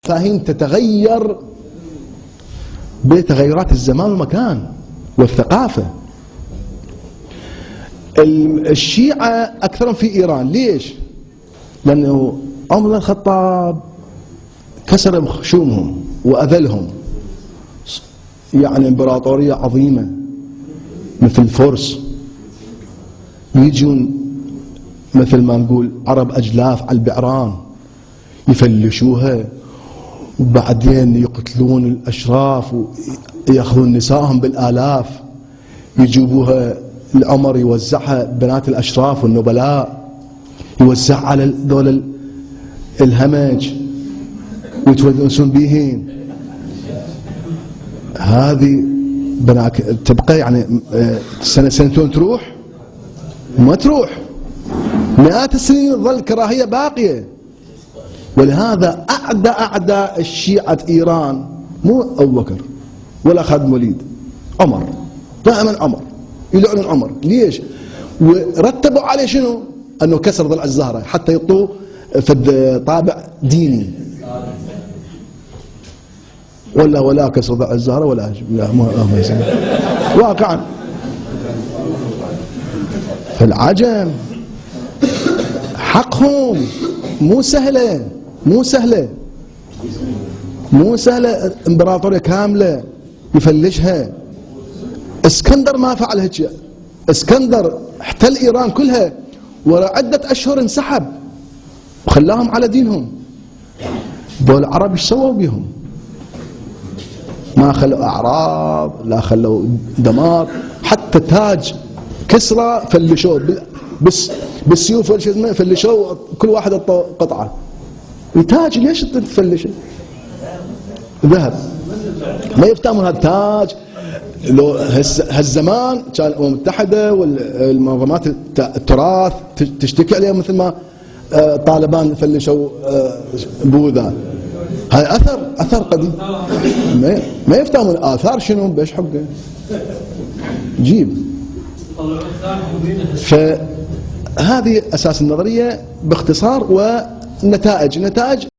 المفاهيم تتغير بتغيرات الزمان والمكان والثقافة. الشيعة أكثرهم في إيران، ليش؟ لأنه عمر بن الخطاب كسر خشومهم وأذلهم، يعني إمبراطورية عظيمة مثل الفرس، يجون مثل ما نقول عرب أجلاف على البعران يفلشوها، وبعدين يقتلون الأشراف ويأخذون نسائهم بالآلاف، يجيبوها العمر يوزعها بنات الأشراف والنبلاء، يوزع على ذول الهمج ويتونسون بيهن. هذه بنات تبقى يعني سنة سنتين تروح؟ ما تروح، مئات السنين تظل الكراهية باقية. ولهذا أعدى الشيعة إيران مو أبو بكر ولا خالد بن الوليد، عمر، دائما عمر، يلعنون عمر. ليش؟ ورتبوا عليه شنو؟ أنه كسر ضلع الزهرة حتى يعطوه في طابع ديني. ولا كسر ضلع الزهرة ولا لا، ما يصير واقعا. فالعجم حقهم مو سهلة، امبراطورية كاملة يفلشها. اسكندر ما فعل هيك، اسكندر احتل ايران كلها ورا عدة اشهر انسحب وخلاهم على دينهم. دول العرب ايش سووا بيهم؟ ما خلوا اعراض، لا خلوا دمار، حتى تاج كسرى فلشوه بالسيوف فلشوه، كل واحد قطعه. التاج ليش تفلشه؟ ذهب. ما يفتهمون هذا التاج. لو هالزمان كان الامم المتحده والمنظمات التراث تشتكي عليه، مثل ما طالبان فلشوا بوذا. هذا اثر قديم. ما يفتهمون اثار شنو بايش حقه جيب. فهذه اساس النظريه باختصار. ونتائج